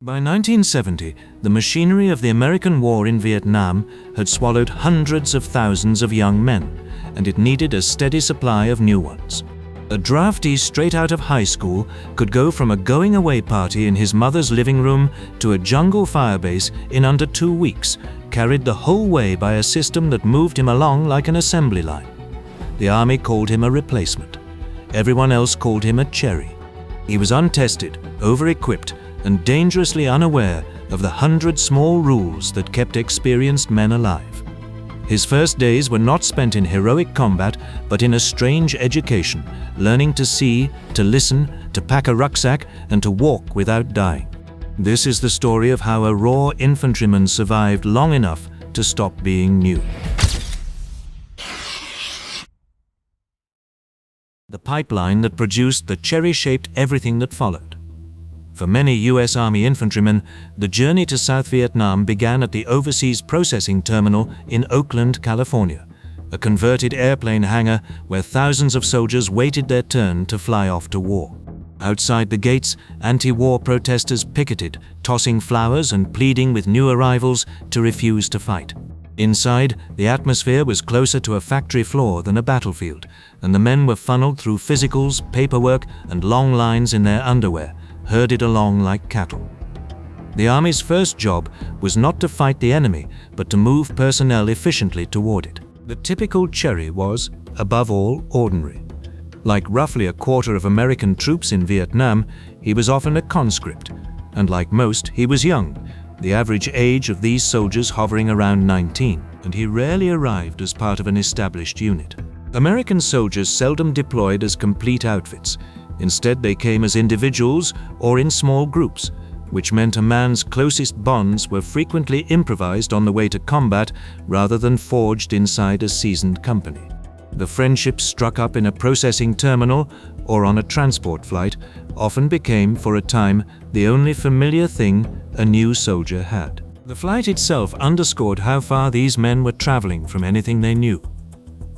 By 1970, the machinery of the American war in Vietnam had swallowed hundreds of thousands of young men, and it needed a steady supply of new ones. A draftee straight out of high school could go from a going-away party in his mother's living room to a jungle firebase in under 2 weeks, carried the whole way by a system that moved him along like an assembly line. The army called him a replacement. Everyone else called him a cherry. He was untested, over-equipped, and dangerously unaware of the 100 small rules that kept experienced men alive. His first days were not spent in heroic combat, but in a strange education, learning to see, to listen, to pack a rucksack, and to walk without dying. This is the story of how a raw infantryman survived long enough to stop being new. The pipeline that produced the cherry-shaped everything that followed. For many U.S. Army infantrymen, the journey to South Vietnam began at the Overseas Processing Terminal in Oakland, California, a converted airplane hangar where thousands of soldiers waited their turn to fly off to war. Outside the gates, anti-war protesters picketed, tossing flowers and pleading with new arrivals to refuse to fight. Inside, the atmosphere was closer to a factory floor than a battlefield, and the men were funneled through physicals, paperwork, and long lines in their underwear, herded along like cattle. The Army's first job was not to fight the enemy, but to move personnel efficiently toward it. The typical cherry was, above all, ordinary. Like roughly a quarter of American troops in Vietnam, he was often a conscript, and like most, he was young, the average age of these soldiers hovering around 19, and he rarely arrived as part of an established unit. American soldiers seldom deployed as complete outfits. Instead, they came as individuals or in small groups, which meant a man's closest bonds were frequently improvised on the way to combat rather than forged inside a seasoned company. The friendships struck up in a processing terminal or on a transport flight often became, for a time, the only familiar thing a new soldier had. The flight itself underscored how far these men were traveling from anything they knew.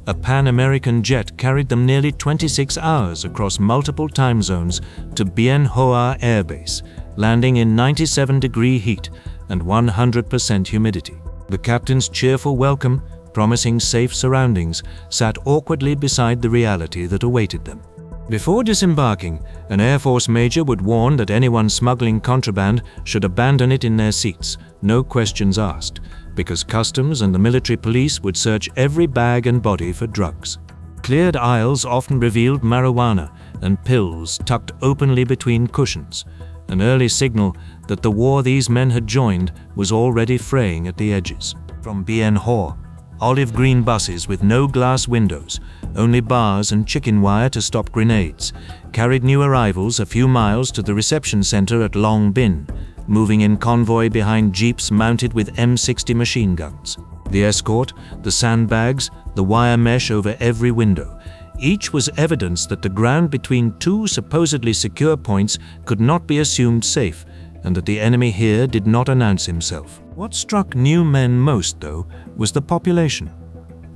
A Pan-American jet carried them nearly 26 hours across multiple time zones to Bien Hoa Air Base, landing in 97-degree heat and 100% humidity. The captain's cheerful welcome, promising safe surroundings, sat awkwardly beside the reality that awaited them. Before disembarking, an Air Force major would warn that anyone smuggling contraband should abandon it in their seats, no questions asked, because customs and the military police would search every bag and body for drugs. Cleared aisles often revealed marijuana and pills tucked openly between cushions, an early signal that the war these men had joined was already fraying at the edges. From Bien Hoa, olive green buses with no glass windows, only bars and chicken wire to stop grenades, carried new arrivals a few miles to the reception center at Long Binh, moving in convoy behind jeeps mounted with M60 machine guns. The escort, the sandbags, the wire mesh over every window, each was evidence that the ground between two supposedly secure points could not be assumed safe, and that the enemy here did not announce himself. What struck new men most, though, was the population.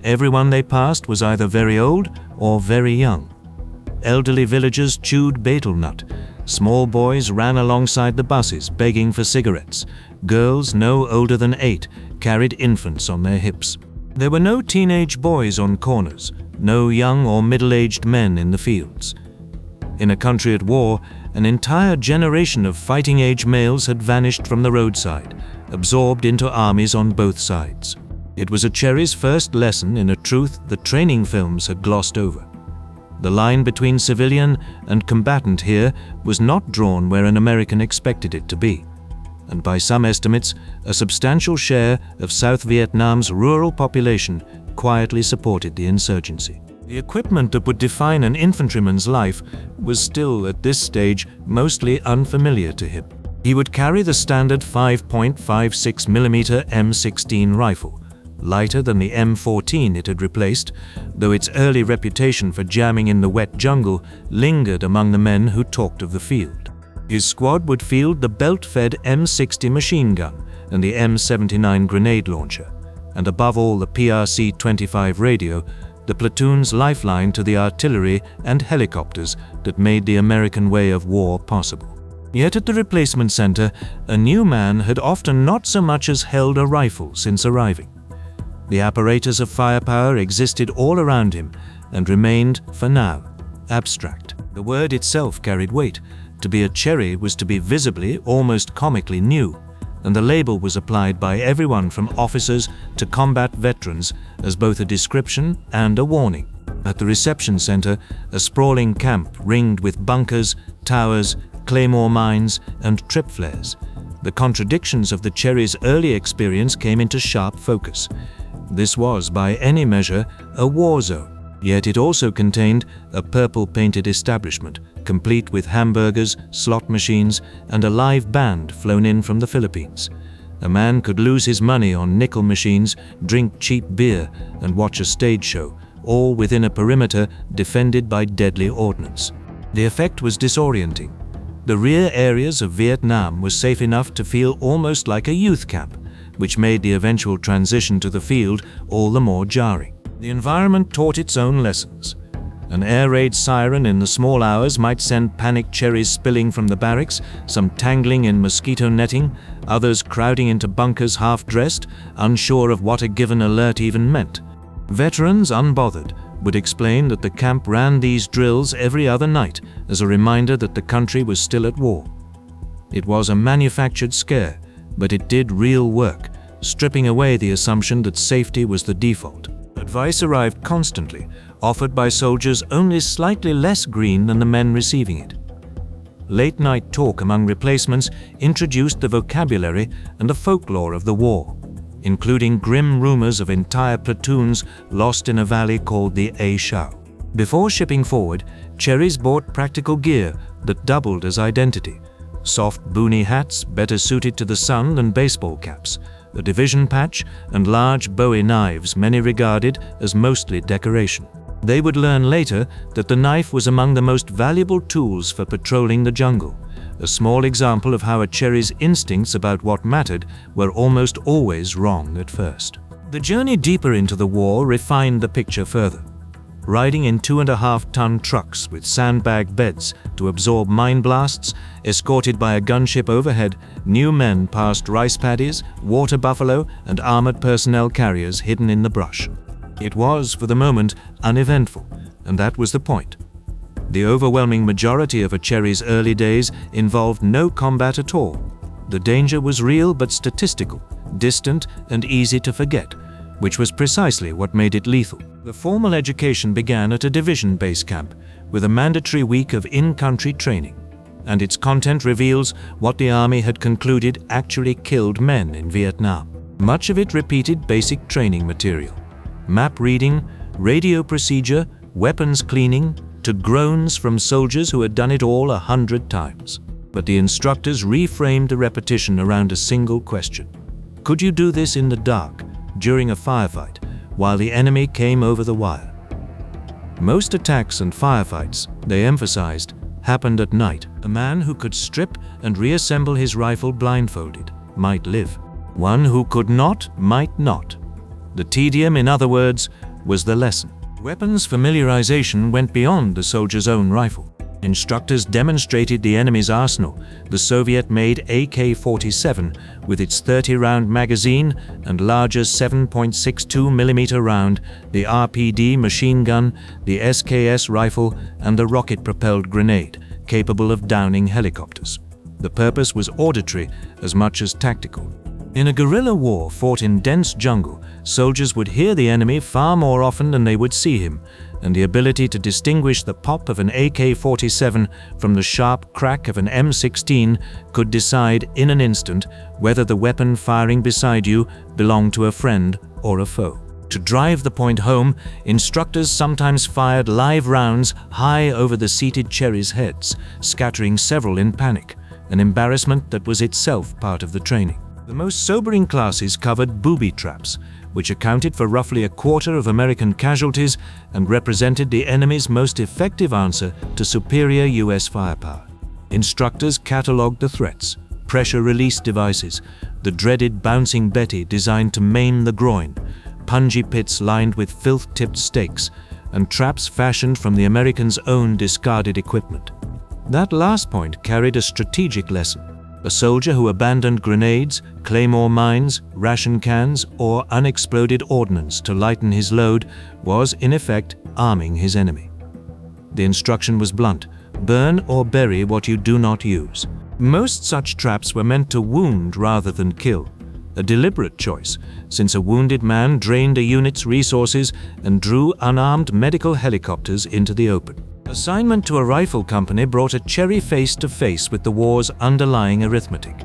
Everyone they passed was either very old or very young. Elderly villagers chewed betel nut. Small boys ran alongside the buses begging for cigarettes. Girls no older than 8 carried infants on their hips. There were no teenage boys on corners, no young or middle-aged men in the fields. In a country at war, an entire generation of fighting-age males had vanished from the roadside, absorbed into armies on both sides. It was a cherry's first lesson in a truth the training films had glossed over. The line between civilian and combatant here was not drawn where an American expected it to be, and by some estimates, a substantial share of South Vietnam's rural population quietly supported the insurgency. The equipment that would define an infantryman's life was still, at this stage, mostly unfamiliar to him. He would carry the standard 5.56mm M16 rifle, lighter than the M14 it had replaced, though its early reputation for jamming in the wet jungle lingered among the men who talked of the field. His squad would field the belt-fed M60 machine gun and the M79 grenade launcher, and above all the PRC-25 radio, the platoon's lifeline to the artillery and helicopters that made the American way of war possible. Yet at the replacement center, a new man had often not so much as held a rifle since arriving. The apparatus of firepower existed all around him and remained, for now, abstract. The word itself carried weight. To be a cherry was to be visibly, almost comically new, and the label was applied by everyone from officers to combat veterans as both a description and a warning. At the reception center, a sprawling camp ringed with bunkers, towers, claymore mines, and trip flares. The contradictions of the cherry's early experience came into sharp focus. This was, by any measure, a war zone, yet it also contained a purple-painted establishment, complete with hamburgers, slot machines, and a live band flown in from the Philippines. A man could lose his money on nickel machines, drink cheap beer, and watch a stage show, all within a perimeter defended by deadly ordnance. The effect was disorienting. The rear areas of Vietnam were safe enough to feel almost like a youth camp, which made the eventual transition to the field all the more jarring. The environment taught its own lessons. An air raid siren in the small hours might send panicked cherries spilling from the barracks, some tangling in mosquito netting, others crowding into bunkers half-dressed, unsure of what a given alert even meant. Veterans, unbothered, would explain that the camp ran these drills every other night as a reminder that the country was still at war. It was a manufactured scare, but it did real work, stripping away the assumption that safety was the default. Advice arrived constantly, offered by soldiers only slightly less green than the men receiving it. Late-night talk among replacements introduced the vocabulary and the folklore of the war, including grim rumors of entire platoons lost in a valley called the A Shao. Before shipping forward, cherries bought practical gear that doubled as identity. Soft boonie hats better suited to the sun than baseball caps, a division patch, and large Bowie knives many regarded as mostly decoration. They would learn later that the knife was among the most valuable tools for patrolling the jungle, a small example of how a cherry's instincts about what mattered were almost always wrong at first. The journey deeper into the war refined the picture further. Riding in 2.5-ton trucks with sandbag beds to absorb mine blasts, escorted by a gunship overhead, new men passed rice paddies, water buffalo, and armored personnel carriers hidden in the brush. It was, for the moment, uneventful, and that was the point. The overwhelming majority of a cherry's early days involved no combat at all. The danger was real but statistical, distant and easy to forget, which was precisely what made it lethal. The formal education began at a division base camp, with a mandatory week of in-country training, and its content reveals what the Army had concluded actually killed men in Vietnam. Much of it repeated basic training material: map reading, radio procedure, weapons cleaning, to groans from soldiers who had done it all 100 times. But the instructors reframed the repetition around a single question. Could you do this in the dark, during a firefight, while the enemy came over the wire? Most attacks and firefights, they emphasized, happened at night. A man who could strip and reassemble his rifle blindfolded might live. One who could not might not. The tedium, in other words, was the lesson. Weapons familiarization went beyond the soldier's own rifle. Instructors demonstrated the enemy's arsenal, the Soviet-made AK-47 with its 30-round magazine and larger 7.62mm round, the RPD machine gun, the SKS rifle, and the rocket-propelled grenade, capable of downing helicopters. The purpose was auditory as much as tactical. In a guerrilla war fought in dense jungle, soldiers would hear the enemy far more often than they would see him, and the ability to distinguish the pop of an AK-47 from the sharp crack of an M16 could decide in an instant whether the weapon firing beside you belonged to a friend or a foe. To drive the point home, instructors sometimes fired live rounds high over the seated cherries' heads, scattering several in panic, an embarrassment that was itself part of the training. The most sobering classes covered booby traps, which accounted for roughly a quarter of American casualties and represented the enemy's most effective answer to superior U.S. firepower. Instructors catalogued the threats: pressure release devices, the dreaded bouncing Betty designed to maim the groin, punji pits lined with filth-tipped stakes, and traps fashioned from the Americans' own discarded equipment. That last point carried a strategic lesson. A soldier who abandoned grenades, claymore mines, ration cans, or unexploded ordnance to lighten his load was, in effect, arming his enemy. The instruction was blunt: burn or bury what you do not use. Most such traps were meant to wound rather than kill, a deliberate choice, since a wounded man drained a unit's resources and drew unarmed medical helicopters into the open. Assignment to a rifle company brought a Cherry face to face with the war's underlying arithmetic.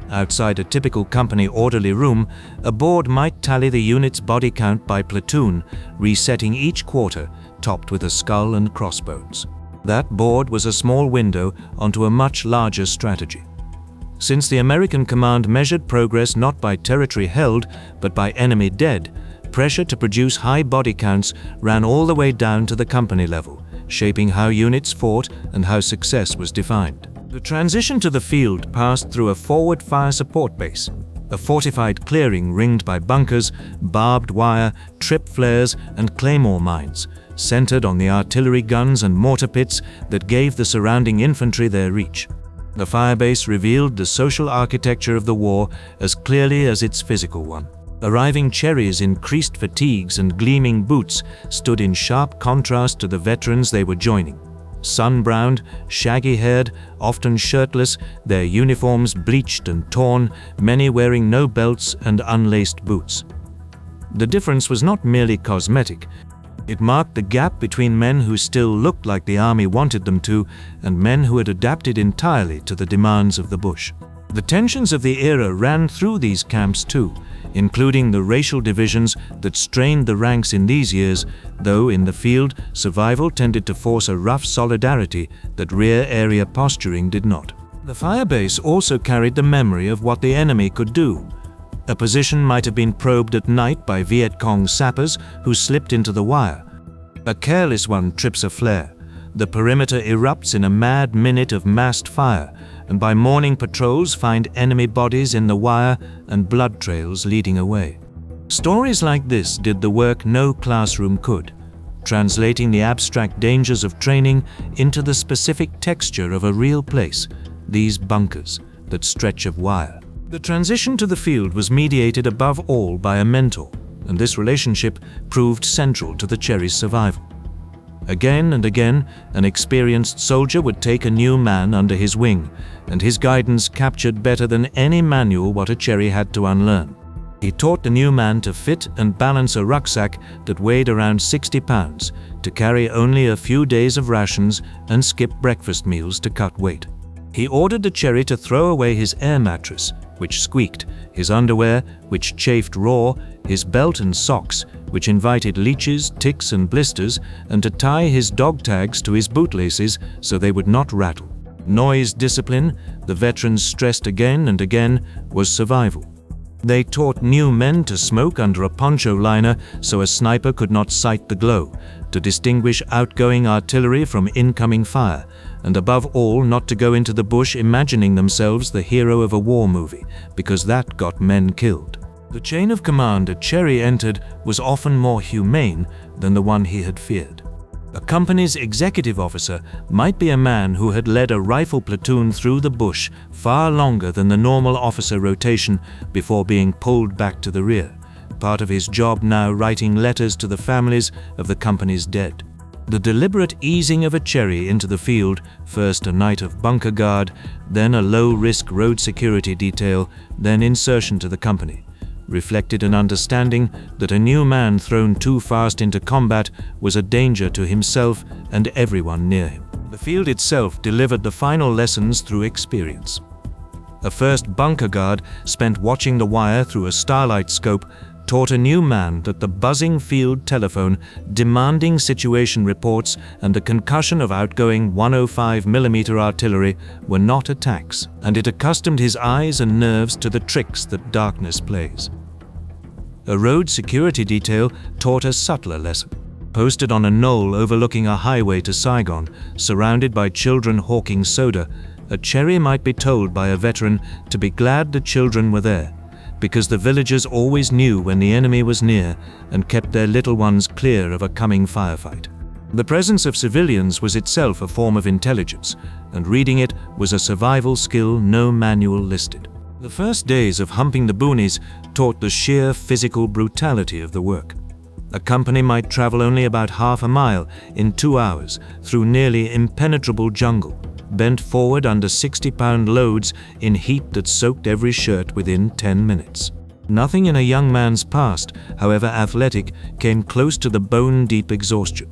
Outside a typical company orderly room, a board might tally the unit's body count by platoon, resetting each quarter, topped with a skull and crossbones. That board was a small window onto a much larger strategy. Since the American command measured progress not by territory held, but by enemy dead, pressure to produce high body counts ran all the way down to the company level, shaping how units fought and how success was defined. The transition to the field passed through a forward fire support base, a fortified clearing ringed by bunkers, barbed wire, trip flares, and claymore mines, centered on the artillery guns and mortar pits that gave the surrounding infantry their reach. The firebase revealed the social architecture of the war as clearly as its physical one. Arriving Cherries in creased fatigues and gleaming boots stood in sharp contrast to the veterans they were joining. Sun-browned, shaggy-haired, often shirtless, their uniforms bleached and torn, many wearing no belts and unlaced boots. The difference was not merely cosmetic. It marked the gap between men who still looked like the army wanted them to and men who had adapted entirely to the demands of the bush. The tensions of the era ran through these camps too, including the racial divisions that strained the ranks in these years, though in the field, survival tended to force a rough solidarity that rear area posturing did not. The firebase also carried the memory of what the enemy could do. A position might have been probed at night by Viet Cong sappers who slipped into the wire. A careless one trips a flare. The perimeter erupts in a mad minute of massed fire, and by morning patrols find enemy bodies in the wire and blood trails leading away. Stories like this did the work no classroom could, translating the abstract dangers of training into the specific texture of a real place, these bunkers, that stretch of wire. The transition to the field was mediated above all by a mentor, and this relationship proved central to the Cherries' survival. Again and again, an experienced soldier would take a new man under his wing, and his guidance captured better than any manual what a Cherry had to unlearn. He taught the new man to fit and balance a rucksack that weighed around 60 pounds, to carry only a few days of rations and skip breakfast meals to cut weight. He ordered the Cherry to throw away his air mattress, which squeaked, his underwear, which chafed raw, his belt and socks, which invited leeches, ticks and blisters, and to tie his dog tags to his bootlaces so they would not rattle. Noise discipline, the veterans stressed again and again, was survival. They taught new men to smoke under a poncho liner so a sniper could not sight the glow, to distinguish outgoing artillery from incoming fire, and above all not to go into the bush imagining themselves the hero of a war movie, because that got men killed. The chain of command a Cherry entered was often more humane than the one he had feared. A company's executive officer might be a man who had led a rifle platoon through the bush far longer than the normal officer rotation before being pulled back to the rear, part of his job now writing letters to the families of the company's dead. The deliberate easing of a Cherry into the field, first a night of bunker guard, then a low-risk road security detail, then insertion to the company, reflected an understanding that a new man thrown too fast into combat was a danger to himself and everyone near him. The field itself delivered the final lessons through experience. A first bunker guard, spent watching the wire through a starlight scope, taught a new man that the buzzing field telephone, demanding situation reports, and the concussion of outgoing 105mm artillery were not attacks, and it accustomed his eyes and nerves to the tricks that darkness plays. A road security detail taught a subtler lesson. Posted on a knoll overlooking a highway to Saigon, surrounded by children hawking soda, a Cherry might be told by a veteran to be glad the children were there, because the villagers always knew when the enemy was near and kept their little ones clear of a coming firefight. The presence of civilians was itself a form of intelligence, and reading it was a survival skill no manual listed. The first days of humping the boonies taught the sheer physical brutality of the work. A company might travel only about half a mile in 2 hours through nearly impenetrable jungle, bent forward under 60-pound loads in heat that soaked every shirt within 10 minutes. Nothing in a young man's past, however athletic, came close to the bone-deep exhaustion.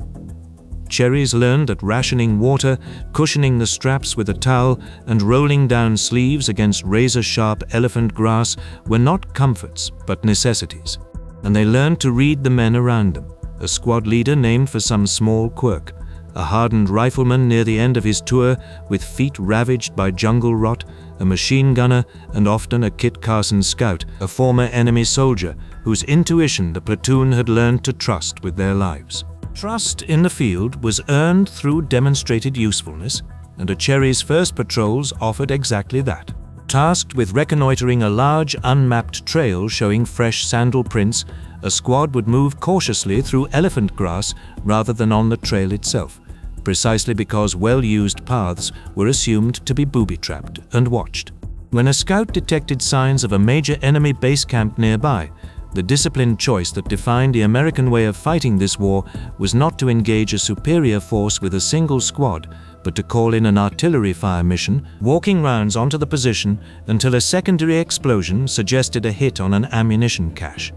Cherries learned that rationing water, cushioning the straps with a towel, and rolling down sleeves against razor-sharp elephant grass were not comforts but necessities. And they learned to read the men around them, a squad leader named for some small quirk, a hardened rifleman near the end of his tour with feet ravaged by jungle rot, a machine gunner, and often a Kit Carson scout, a former enemy soldier whose intuition the platoon had learned to trust with their lives. Trust in the field was earned through demonstrated usefulness, and a Cherry's first patrols offered exactly that. Tasked with reconnoitering a large unmapped trail showing fresh sandal prints, a squad would move cautiously through elephant grass rather than on the trail itself, precisely because well-used paths were assumed to be booby-trapped and watched. When a scout detected signs of a major enemy base camp nearby, the disciplined choice that defined the American way of fighting this war was not to engage a superior force with a single squad, but to call in an artillery fire mission, walking rounds onto the position until a secondary explosion suggested a hit on an ammunition cache.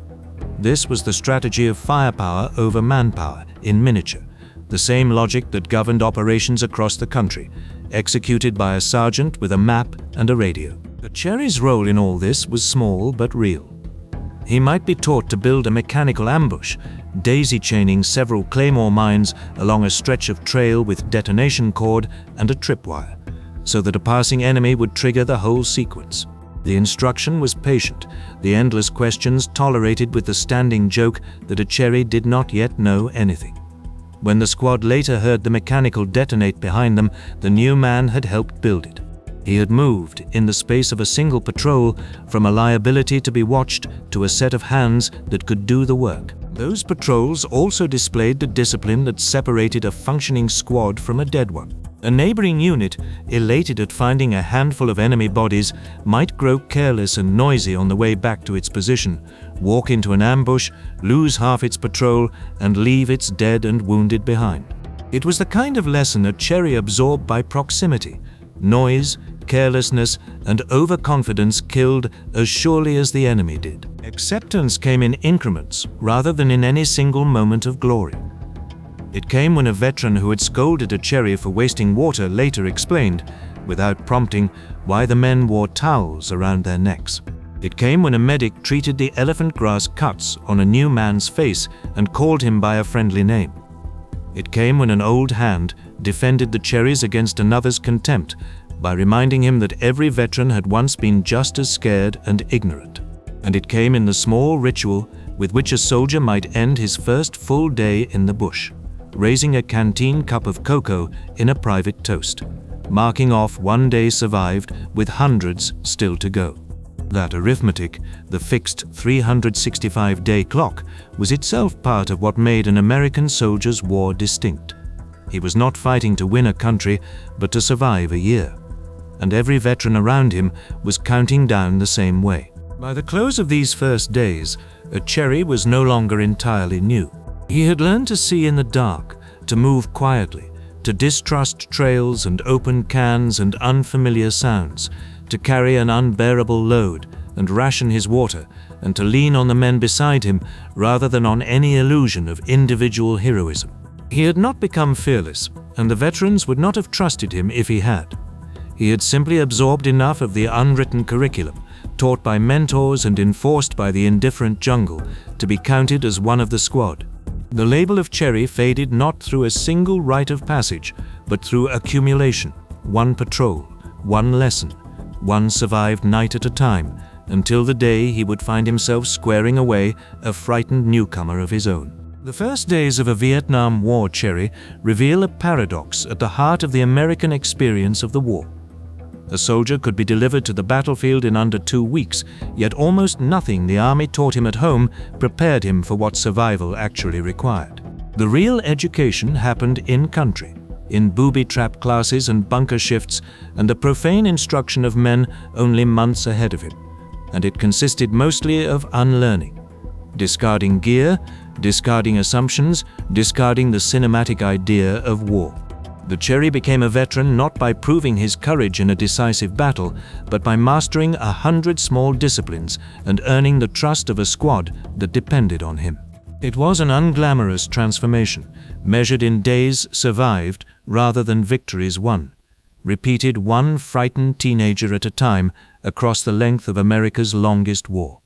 This was the strategy of firepower over manpower in miniature, the same logic that governed operations across the country, executed by a sergeant with a map and a radio. But Cherry's role in all this was small but real. He might be taught to build a mechanical ambush, daisy-chaining several claymore mines along a stretch of trail with detonation cord and a tripwire, so that a passing enemy would trigger the whole sequence. The instruction was patient, the endless questions tolerated with the standing joke that a Cherry did not yet know anything. When the squad later heard the mechanical detonate behind them, the new man had helped build it. He had moved, in the space of a single patrol, from a liability to be watched to a set of hands that could do the work. Those patrols also displayed the discipline that separated a functioning squad from a dead one. A neighboring unit, elated at finding a handful of enemy bodies, might grow careless and noisy on the way back to its position, walk into an ambush, lose half its patrol, and leave its dead and wounded behind. It was the kind of lesson a Cherry absorbed by proximity. Noise, carelessness, and overconfidence killed as surely as the enemy did. Acceptance came in increments rather than in any single moment of glory. It came when a veteran who had scolded a Cherry for wasting water later explained, without prompting, why the men wore towels around their necks. It came when a medic treated the elephant grass cuts on a new man's face and called him by a friendly name. It came when an old hand defended the Cherries against another's contempt by reminding him that every veteran had once been just as scared and ignorant. And it came in the small ritual with which a soldier might end his first full day in the bush, raising a canteen cup of cocoa in a private toast, marking off one day survived with hundreds still to go. That arithmetic, the fixed 365-day clock, was itself part of what made an American soldier's war distinct. He was not fighting to win a country, but to survive a year. And every veteran around him was counting down the same way. By the close of these first days, a Cherry was no longer entirely new. He had learned to see in the dark, to move quietly, to distrust trails and open cans and unfamiliar sounds, to carry an unbearable load and ration his water, and to lean on the men beside him rather than on any illusion of individual heroism. He had not become fearless, and the veterans would not have trusted him if he had. He had simply absorbed enough of the unwritten curriculum, taught by mentors and enforced by the indifferent jungle, to be counted as one of the squad. The label of Cherry faded not through a single rite of passage, but through accumulation, one patrol, one lesson, one survived night at a time, until the day he would find himself squaring away a frightened newcomer of his own. The first days of a Vietnam War Cherry reveal a paradox at the heart of the American experience of the war. A soldier could be delivered to the battlefield in under 2 weeks, yet almost nothing the army taught him at home prepared him for what survival actually required. The real education happened in-country, in booby-trap classes and bunker shifts, and the profane instruction of men only months ahead of him, and it consisted mostly of unlearning, discarding gear, discarding assumptions, discarding the cinematic idea of war. The Cherry became a veteran not by proving his courage in a decisive battle, but by mastering 100 small disciplines and earning the trust of a squad that depended on him. It was an unglamorous transformation, measured in days survived rather than victories won, repeated one frightened teenager at a time across the length of America's longest war.